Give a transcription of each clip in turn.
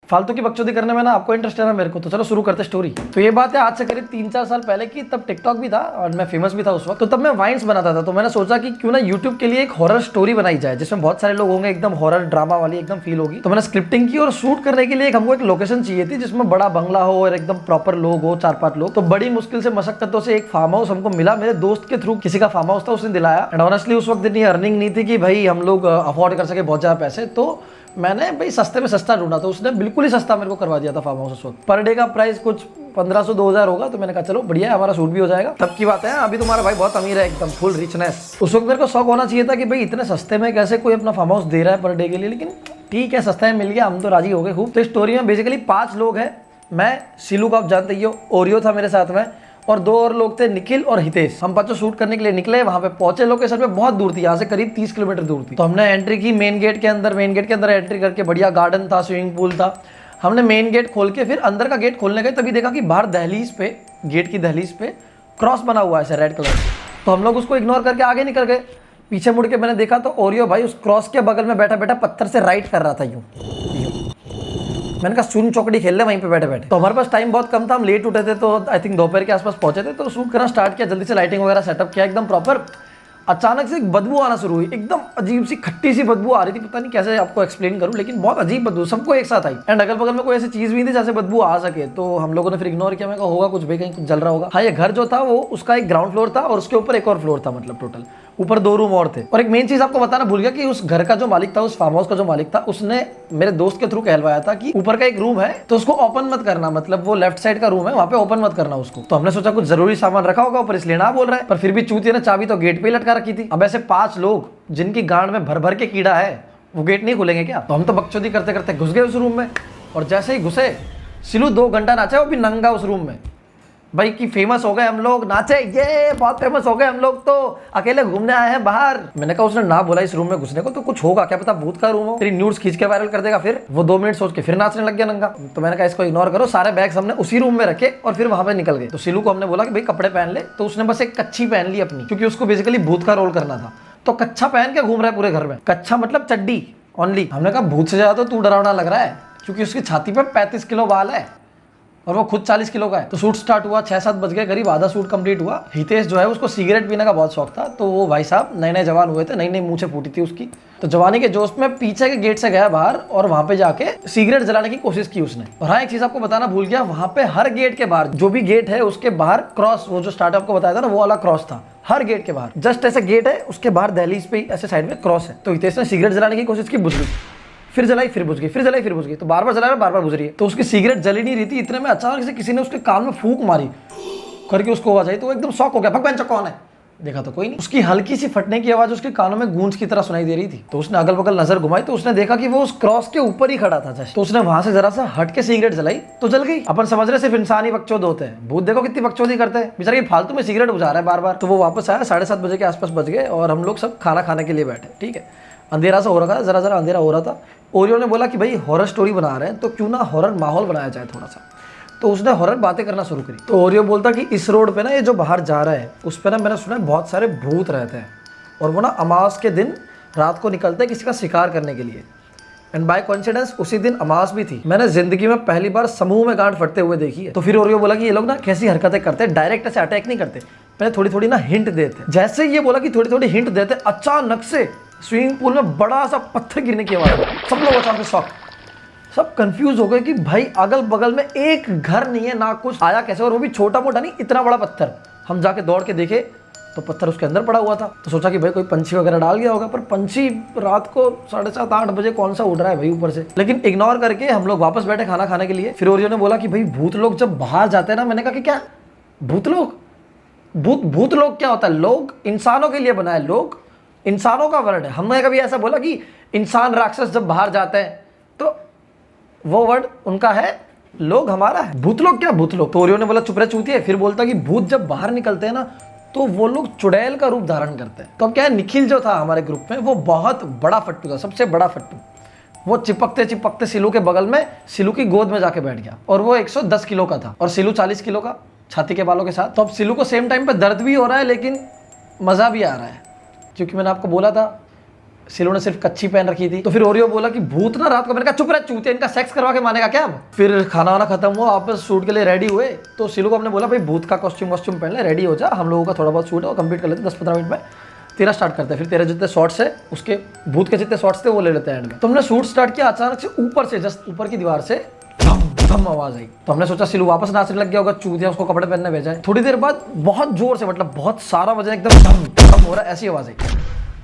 फालतू की बकचोदी करने में ना आपको इंटरेस्ट है ना मेरे को, तो चलो शुरू करते स्टोरी। तो ये बात है आज से करीब 3-4 साल पहले की, तब टिकटॉक भी था और मैं फेमस भी था उस वक्त। तो तब मैं वाइन्स बनाता था, तो मैंने सोचा कि क्यों ना यूट्यूब के लिए एक हॉरर स्टोरी बनाई जाए जिसमें बहुत सारे लोग होंगे, एकदम हॉरर ड्रामा वाली एकदम फील होगी। तो मैंने स्क्रिप्टिंग की और शूट करने के लिए हमको एक लोकेशन चाहिए थी जिसमें बड़ा बंगला हो और एकदम प्रॉपर लोग हो, 4-5 लोग। तो बड़ी मुश्किल से मशक्कतों से एक फार्म हाउस हमको मिला, मेरे दोस्त के थ्रू किसी का फार्म हाउस था, उसने दिलाया। एंड ऑनेस्टली उस वक्त इतनी अर्निंग नहीं थी कि भाई हम लोग अफोर्ड कर सके बहुत ज्यादा पैसे, तो मैंने भाई सस्ते में सस्ता ढूंढा, तो उसने बिल्कुल ही सस्ता मेरे को करवा दिया था फार्म हाउस। उस वक्त पर डे का प्राइस कुछ 1500-2000 होगा। तो मैंने कहा चलो बढ़िया है, हमारा शूट भी हो जाएगा। तब की बात है, अभी तुम्हारा भाई बहुत अमीर है, एकदम फुल रिचनेस। उस वक्त मेरे को शौक होना चाहिए था कि भाई इतने सस्ते में कैसे कोई अपना फार्म हाउस दे रहा है पर डे के लिए, लेकिन ठीक है सस्ता में मिल गया, हम तो राजी हो गए खूब। तो स्टोरी में बेसिकली 5 लोग हैं, मैं, सिलू को आप जानते ही हो, ओरियो था मेरे साथ में, और 2 और लोग थे, निखिल और हितेश। हम 5 शूट करने के लिए निकले, वहां पे पहुंचे, लोकेशन पे बहुत दूर थी, यहाँ से करीब 30 किलोमीटर दूर थी। तो हमने एंट्री की मेन गेट के अंदर एंट्री करके, बढ़िया गार्डन था, स्विमिंग पूल था। हमने मेन गेट खोल के फिर अंदर का गेट खोलने गए, तभी देखा कि बाहर दहलीज पे, गेट की दहलीज पे क्रॉस बना हुआ है ऐसे रेड कलर से। तो हम लोग उसको इग्नोर करके आगे निकल गए। पीछे मुड़ के मैंने देखा तो ओरियो भाई उस क्रॉस के बगल में बैठा बैठा पत्थर से राइट कर रहा था यूं। मैंने कहा सुन चौकड़ी खेल ले वहीं पे बैठे बैठे। तो हमारे पास टाइम बहुत कम था, हम लेट उठे थे, तो आई थिंक दोपहर के आसपास पहुंचे थे। तो शूट करना स्टार्ट किया, जल्दी से लाइटिंग वगैरह सेटअप किया एकदम प्रॉपर। अचानक से एक बदबू आना शुरू हुई, एकदम अजीब सी खट्टी सी बदबू आ रही थी, पता नहीं कैसे आपको एक्सप्लेन करूं, लेकिन बहुत अजीब बदबू सबको एक साथ आई। एंड अगल बगल में कोई ऐसी चीज भी नहीं थी जैसे बदबू आ सके। तो हम लोगों ने फिर इग्नोर किया, मैं कहा होगा कुछ भाई, कहीं कुछ जल रहा होगा। हाँ, ये घर जो था वो उसका एक ग्राउंड फ्लोर था और उसके ऊपर एक और फ्लोर था, मतलब टोटल ऊपर 2 रूम और थे। और एक मेन चीज आपको बताना भूल गया कि उस घर का जो मालिक था, उस फार्म हाउस का जो मालिक था, उसने मेरे दोस्त के थ्रू कहलवाया था कि ऊपर का एक रूम है तो उसको ओपन मत करना, मतलब वो लेफ्ट साइड का रूम है, वहां पे ओपन मत करना उसको। तो हमने सोचा कुछ जरूरी सामान रखा होगा ऊपर, इसलिए ना बोल रहा है। पर फिर भी चूतिया ने चाबी तो गेट पे ही लटका रखी थी। अब ऐसे 5 लोग जिनकी गांड में भर भर के कीड़ा है, वो गेट नहीं खुलेंगे क्या? तो हम तो बकचोदी करते करते घुस गए उस रूम में। और जैसे ही घुसे, सिलू 2 घंटा नाचा, वो भी नंगा उस रूम में भाई, कि फेमस हो गए हम लोग, नाचे, ये बहुत फेमस हो गए हम लोग, तो अकेले घूमने आए हैं बाहर। मैंने कहा उसने ना बोला इस रूम में घुसने को, तो कुछ होगा क्या पता भूत का रूम हो, तेरी न्यूड्स खींच के वायरल कर देगा। फिर वो 2 मिनट सोच के फिर नाचने लग गया नंगा। तो मैंने कहा इसको इग्नोर करो। सारे बैग्स हमने उसी रूम में रखे और फिर वहां पे निकल गए। तो सिलू को हमने बोला कि भाई कपड़े पहन ले, तो उसने बस एक कच्छी पहन ली अपनी, क्योंकि उसको बेसिकली भूत का रोल करना था। तो कच्छा पहन के घूम रहा है पूरे घर में, कच्छा मतलब चड्डी ओनली। हमने कहा भूत से ज्यादा तो तू डरावना लग रहा है, क्योंकि उसकी छाती पे 35 किलो बाल है और वो खुद 40 किलो का है। तो शूट स्टार्ट हुआ, 6-7 बज गए करीब, आधा शूट कंप्लीट हुआ। हितेश जो है उसको सिगरेट पीने का बहुत शौक था, तो वो भाई साहब नए जवान हुए थे, नई मूंछें फूटी थी उसकी, तो जवानी के जोश में पीछे के गेट से गया बाहर और वहां पे जाके सिगरेट जलाने की कोशिश की उसने। और हाँ, एक चीज आपको बताना भूल गया, वहां पे हर गेट के बाहर, जो भी गेट है उसके बाहर क्रॉस, वो जो स्टार्ट आपको बताया था ना, वो वाला क्रॉस था हर गेट के बाहर। जस्ट ऐसे गेट है, उसके बाहर दहलीज पे ऐसे साइड में क्रॉस है। तो हितेश ने सिगरेट जलाने की कोशिश की, बुझ गई, फिर जलाई फिर बुझ गई, फिर जलाई फिर बुझ गई, तो बार बार जला रहा, बार बार बुझ रही है। तो उसकी सिगरेट जली नहीं रही थी, इतने में अचानक से किसी ने उसके कान में फूंक मारी करके, उसको आवाज आई। तो वो एकदम शॉक हो गया, भगवान कौन है? देखा तो कोई नहीं। उसकी हल्की सी फटने की आवाज उसके कानों में गूंज की तरह सुनाई दे रही थी। तो उसने अगल बगल नजर घुमाई, तो उसने देखा कि वो उस क्रॉस के ऊपर ही खड़ा था जस्ट। तो उसने वहां से जरा सा हट के सिगरेट जलाई, तो जल गई। अपन समझ रहे सिर्फ इंसान ही बकचोद होते हैं, भूत देखो कितनी बकचोदी करते हैं, बेचारा ये फालतू में सिगरेट बुझा रहा है बार बार। तो वो वापस आया, 7:30 बजे के आसपास बज गए और हम लोग सब खाना खाने के लिए बैठे। ठीक है, अंधेरा सा हो रहा था, जरा जरा अंधेरा हो रहा था। ओरियो ने बोला कि भाई हॉरर स्टोरी बना रहे हैं, तो क्यों ना हॉरर माहौल बनाया जाए थोड़ा सा। तो उसने हॉरर बातें करना शुरू करी। तो ओरियो बोलता कि इस रोड पे ना, ये जो बाहर जा रहा है उस पे ना मैंने सुना है बहुत सारे भूत रहते हैं, और वो ना अमावस के दिन रात को निकलते हैं किसी का शिकार करने के लिए। एंड बाय कोइंसिडेंस उसी दिन अमावस भी थी। मैंने जिंदगी में पहली बार समूह में गांठ फटते हुए देखी है। तो फिर ओरियो बोला कि ये लोग ना कैसी हरकतें करते हैं, डायरेक्ट ऐसे अटैक नहीं करते, पहले थोड़ी थोड़ी ना हिंट देते। जैसे ये बोला कि थोड़ी थोड़ी हिंट देते, अचानक से स्विमिंग पूल में बड़ा सा पत्थर गिरने की आवाज। सब लोग अचानक शॉक, सब कंफ्यूज हो गए कि भाई अगल बगल में एक घर नहीं है ना कुछ, आया कैसे, और वो भी छोटा मोटा नहीं, इतना बड़ा पत्थर। हम जाके दौड़ के देखे तो पत्थर उसके अंदर पड़ा हुआ था। तो सोचा कि भाई कोई पंछी वगैरह डाल गया होगा, पर पंछी रात को 7:30-8 बजे कौन सा उड़ रहा है भाई ऊपर से। लेकिन इग्नोर करके हम लोग वापस बैठे खाना खाने के लिए। फिर ओरियो ने बोला कि भाई भूत लोग जब बाहर जाते हैं ना, मैंने कहा कि क्या भूत लोग, भूत लोग क्या होता है? लोग इंसानों के लिए बनाए, लोग इंसानों का वर्ड है। हमने कभी ऐसा बोला कि इंसान राक्षस जब बाहर जाते हैं, तो वो वर्ड उनका है, लोग हमारा है। भूत लोग क्या भूत लोग? तो ओरियो ने बोला चुप रहे चूतिए। फिर बोलता कि भूत जब बाहर निकलते हैं ना, तो वो लोग चुड़ैल का रूप धारण करते हैं। तो अब क्या है, निखिल जो था हमारे ग्रुप में, वो बहुत बड़ा फट्टू था, सबसे बड़ा फट्टू। वो चिपकते चिपकते सिलू के बगल में, सिलू की गोद में जाके बैठ गया। और वो 110 किलो का था और सिलू 40 किलो का, छाती के बालों के साथ। तो अब सिलू को सेम टाइम पे दर्द भी हो रहा है लेकिन मजा भी आ रहा है, क्योंकि मैंने आपको बोला था सिलो ने सिर्फ कच्ची पहन रखी थी। तो फिर ओरियो बोला कि भूत ना रात को, मैंने कहा चुप रह चूतिया, इनका सेक्स करवा के मानेगा क्या अब। फिर खाना वाना खत्म हुआ, वापस शूट के लिए रेडी हुए। तो सिलो को हमने बोला भाई भूत का कॉस्ट्यूम पहन ले, रेडी हो जा, हम लोगों का थोड़ा बहुत शूट है वो कंप्लीट कर लेते 10-15 मिनट में, तेरा स्टार्ट करते हैं। फिर तेरे जितने शॉट्स है उसके भूत के जितने शॉट्स थे वो ले लेते हैं एंड में। तो हमने शूट स्टार्ट किया, अचानक से ऊपर से जस्ट ऊपर की दीवार से धम आवाज आई। तो हमने सोचा सिलू वापस नाचने लग गया होगा, चूतिया उसको कपड़े पहनने भेजा है। थोड़ी देर बाद बहुत जोर से, मतलब बहुत सारा वजन एकदम धम धम हो रहा है, ऐसी आवाज आई।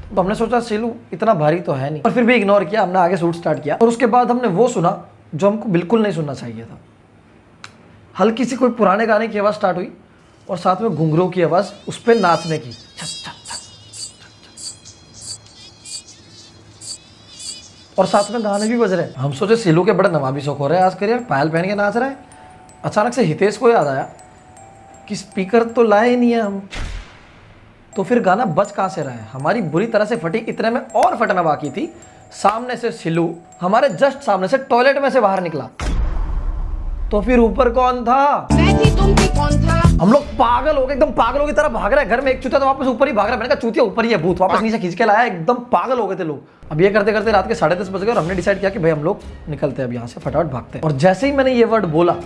तो हमने सोचा सिलू इतना भारी तो है नहीं, पर फिर भी इग्नोर किया, हमने आगे शूट स्टार्ट किया। और उसके बाद हमने वो सुना जो हमको बिल्कुल नहीं सुनना चाहिए था। हल्की सी कोई पुराने गाने की आवाज स्टार्ट हुई और साथ में घुंघरू की आवाज, उस पर नाचने की, और साथ में गाने भी बज रहे हैं। हम सोचे सिलू के बड़े नवाबी शौक हो रहे हैं आज करियर, पायल पहन के नाच रहा है। अचानक से हितेश को याद आया कि स्पीकर तो लाए ही नहीं है हम, तो फिर गाना बज कहाँ से रहा है। हमारी बुरी तरह से फटी, इतने में और फटना बाकी थी। सामने से सिलू हमारे जस्ट सामने से टॉयलेट में से बाहर निकला। तो फिर ऊपर कौन था? तुम भी कौन था? हम लोग पागल हो गए, एकदम पागलों की तरह भाग रहे हैं। घर में एक चूतिया तो वापस ऊपर ही भाग रहा है। मैंने कहा चूतिया ऊपर ही है, भूत वापस नीचे खींच के लाया। एकदम पागल हो गए थे लोग। अब ये करते करते रात के 10:30 बज गए और हमने डिसाइड किया कि भाई हम लोग निकलते हैं अब यहाँ से, फटाफट भागते हैं। और जैसे ही मैंने ये वर्ड बोला,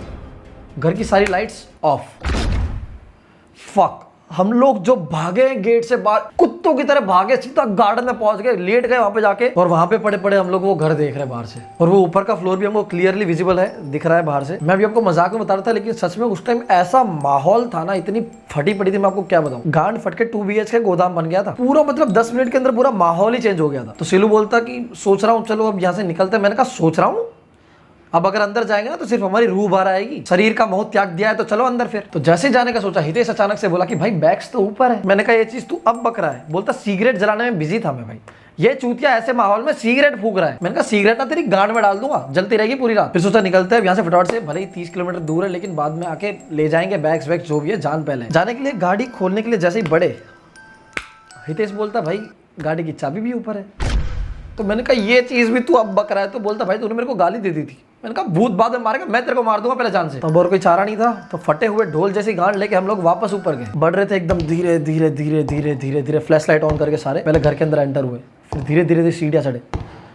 घर की सारी लाइट्स ऑफ। फक, हम लोग जो भागे गेट से बाहर कुत्तों की तरह भागे, सीधा गार्डन में पहुंच गए, लेट गए वहां पे जाके, और वहां पे पड़े पड़े हम लोग वो घर देख रहे हैं बाहर से। और वो ऊपर का फ्लोर भी हमको क्लियरली विजिबल है, दिख रहा है बाहर से। मैं भी आपको मजाक में बता रहा था, लेकिन सच में उस टाइम ऐसा माहौल था ना, इतनी फटी पड़ी थी, मैं आपको क्या बताऊं। गांड फट के 2 BHK गोदाम बन गया था पूरा, मतलब 10 मिनट के अंदर पूरा माहौल ही चेंज हो गया था। तो सिलू बोलता कि सोच रहा हूँ चलो अब यहाँ से निकलते हैं। मैंने कहा सोच रहा हूँ, अब अगर अंदर जाएंगे ना तो सिर्फ हमारी रूह बाहर आएगी, शरीर का मोह त्याग दिया है तो चलो अंदर। फिर तो जैसे जाने का सोचा, हितेश अचानक से बोला कि भाई बैग्स तो ऊपर है। मैंने कहा ये चीज तू अब बक रहा है। बोलता सिगरेट जलाने में बिजी था मैं। भाई ये चूतिया ऐसे माहौल में सिगरेट फूक रहा है। मैंने कहा सिगरेट ना तेरी गांड में डाल दूंगा, जलती रहेगी पूरी रात। फिर सोचा निकलते हैं यहाँ से फटाफट से, भले ही 30 किलोमीटर दूर है, लेकिन बाद में आके ले जाएंगे बैग्स वैग्स जो भी है, जान पहले। जाने के लिए गाड़ी खोलने के लिए जैसे ही बढ़े, हितेश बोलता भाई गाड़ी की चाबी भी ऊपर है। तो मैंने कहा ये चीज भी तू अब बक रहा है। तो बोलता भाई तूने मेरे को गाली दे दी थी। मैंने कहा भूत बाद में मारेगा, मैं तेरे को मार दूंगा पहले जान से। तो और कोई चारा नहीं था। तो फटे हुए ढोल जैसी गांड लेके हम लोग वापस ऊपर गए। बढ़ रहे थे एकदम धीरे धीरे धीरे धीरे धीरे धीरे, फ्लैश लाइट ऑन करके सारे पहले घर के अंदर एंटर हुए। फिर धीरे धीरे सीढ़ियां चढ़े।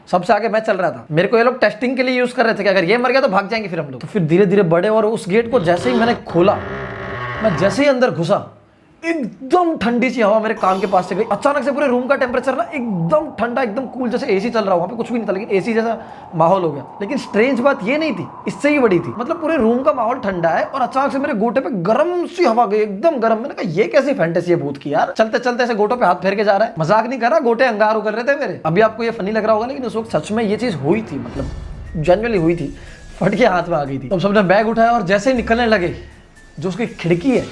सबसे आगे मैं चल रहा था। मेरे को ये लोग टेस्टिंग के लिए यूज कर रहे थे कि अगर ये मर गया तो भाग जाएंगे फिर हम लोग। तो फिर धीरे धीरे बढ़े और उस गेट को जैसे ही मैंने खोला, मैं जैसे ही अंदर घुसा, एकदम ठंडी सी हवा मेरे कान के पास से गई। अचानक से पूरे रूम का टेम्परेचर ना एकदम ठंडा, एकदम कूल, जैसे एसी चल रहा हो। वहाँ पे कुछ भी नहीं था लेकिन एसी जैसा माहौल हो गया। लेकिन स्ट्रेंज बात ये नहीं थी, इससे ही बड़ी थी। मतलब पूरे रूम का माहौल ठंडा है और अचानक से मेरे गोटे पे गर्म सी हवा गई, एकदम गर्म। मैंने कहा ये कैसी फैंटेसी है भूत की यार। चलते चलते ऐसे गोटों पे हाथ फेर के जा रहा है। मजाक नहीं कर रहा, गोटे अंगार उकर रहे थे मेरे। अभी आपको ये फनी लग रहा होगा, लेकिन उस वक्त सच में ये चीज हुई थी, मतलब जेन्युइनली हुई थी। फट के हाथ में आ गई थी। तो सबने बैग उठाया और जैसे ही निकलने लगे, जो उसकी खिड़की है,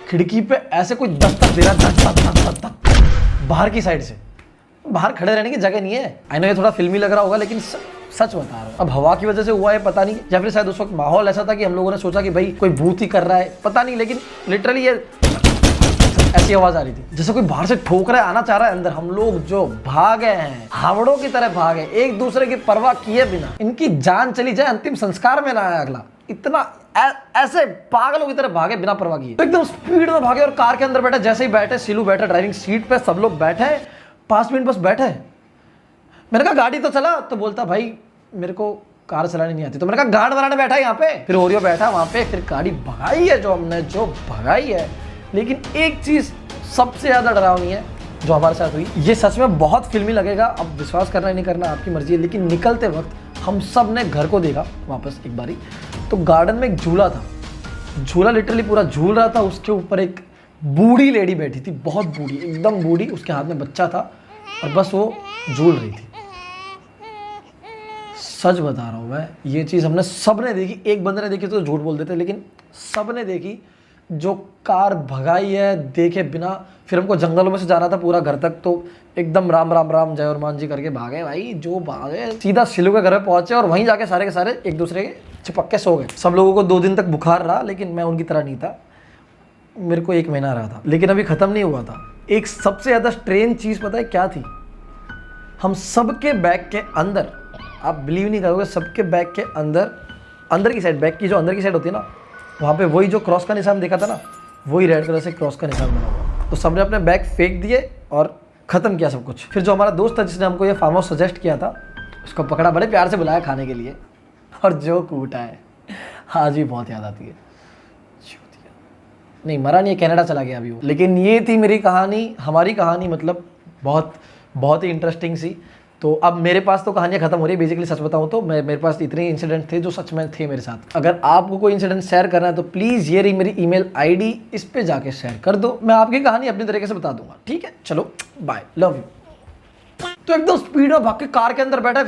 खिड़की पे ऐसे कोई दस्तक दे रहा, बाहर की साइड से। बाहर खड़े रहने की जगह नहीं है। आई नो ये थोड़ा फिल्मी लग रहा होगा, लेकिन सच बता रहा हूँ। अब हवा की वजह से हुआ है पता नहीं, या फिर शायद उस वक्त माहौल ऐसा था कि हम लोगों ने सोचा कि भाई कोई भूत ही कर रहा है, पता नहीं। लेकिन लिटरली ये ऐसी आवाज आ रही थी जैसे कोई बाहर से ठोक रहा है, आना चाह रहा है अंदर। हम लोग जो भागे हैं, हावड़ों की तरह भागे, एक दूसरे की परवाह किए बिना। इनकी जान चली जाए, अंतिम संस्कार में ना आया अगला। इतना ऐसे पागलों की तरह भागे बिना परवाह किए। तो एकदम स्पीड में भागे और कार के अंदर बैठे। जैसे ही बैठे, सिलू बैठा ड्राइविंग सीट पे, सब लोग बैठे 5 मिनट बस बैठे। मैंने कहा गाड़ी तो चला। तो बोलता भाई मेरे को कार चलानी नहीं आती। तो मैंने कहा गार्ड बनाने बैठा है यहाँ पे। फिर ओरियो बैठा वहाँ पे। फिर गाड़ी भगाई है जो हमने, जो भगाई है। लेकिन एक चीज सबसे ज्यादा डरावनी है जो हमारे साथ हुई। ये सच में बहुत फिल्मी लगेगा, अब विश्वास करना नहीं करना आपकी मर्जी है। लेकिन निकलते वक्त हम सब ने घर को देखा वापस एक बारी। तो गार्डन में एक झूला था, झूला लिटरली पूरा झूल रहा था। उसके ऊपर एक बूढ़ी लेडी बैठी थी, बहुत बूढ़ी, एकदम बूढ़ी। उसके हाथ में बच्चा था और बस वो झूल रही थी। सच बता रहा हूँ मैं, ये चीज़ हमने सब ने देखी। एक बंदे ने देखी तो झूठ बोल देते, लेकिन सब ने देखी। जो कार भगाई है देखे बिना। फिर हमको जंगलों में से जाना था पूरा घर तक, तो एकदम राम राम राम जय हनुमान जी करके भागे भाई। जो भागे सीधा सिलू के घर में पहुंचे और वहीं जाके सारे के सारे एक दूसरे के चिपक के सो गए। सब लोगों को 2 दिन तक बुखार रहा, लेकिन मैं उनकी तरह नहीं था। मेरे को 1 महीना रहा था, लेकिन अभी खत्म नहीं हुआ था। एक सबसे ज्यादा स्ट्रेंज चीज पता है क्या थी? हम सबके बैग के अंदर, आप बिलीव नहीं करोगे, सबके बैग के अंदर, अंदर की साइड, बैग की जो अंदर की साइड होती है ना, वहाँ पे वही जो क्रॉस का निशान देखा था ना, वही रेड कलर से क्रॉस का निशान बना हुआ। तो सबने अपने बैग फेंक दिए और खत्म किया सब कुछ। फिर जो हमारा दोस्त था जिसने हमको ये फार्म हाउस सजेस्ट किया था, उसको पकड़ा, बड़े प्यार से बुलाया खाने के लिए, और जो कूटा है आज भी बहुत याद आती है। नहीं मरा नहीं है, कनाडा चला गया अभी वो। लेकिन ये थी मेरी कहानी, हमारी कहानी, मतलब बहुत बहुत ही इंटरेस्टिंग सी। तो अब मेरे पास तो कहानियाँ खत्म हो रही है बेसिकली, सच बताऊँ तो मेरे पास इतने इंसिडेंट थे जो सच में थे मेरे साथ। अगर आपको कोई इंसिडेंट शेयर करना है तो प्लीज़ ये रही मेरी ईमेल आईडी, इस पे जाके शेयर कर दो, मैं आपकी कहानी अपनी तरीके से बता दूंगा। ठीक है, चलो बाय, लव यू। तो एकदम स्पीड में भाग के कार के अंदर बैठा,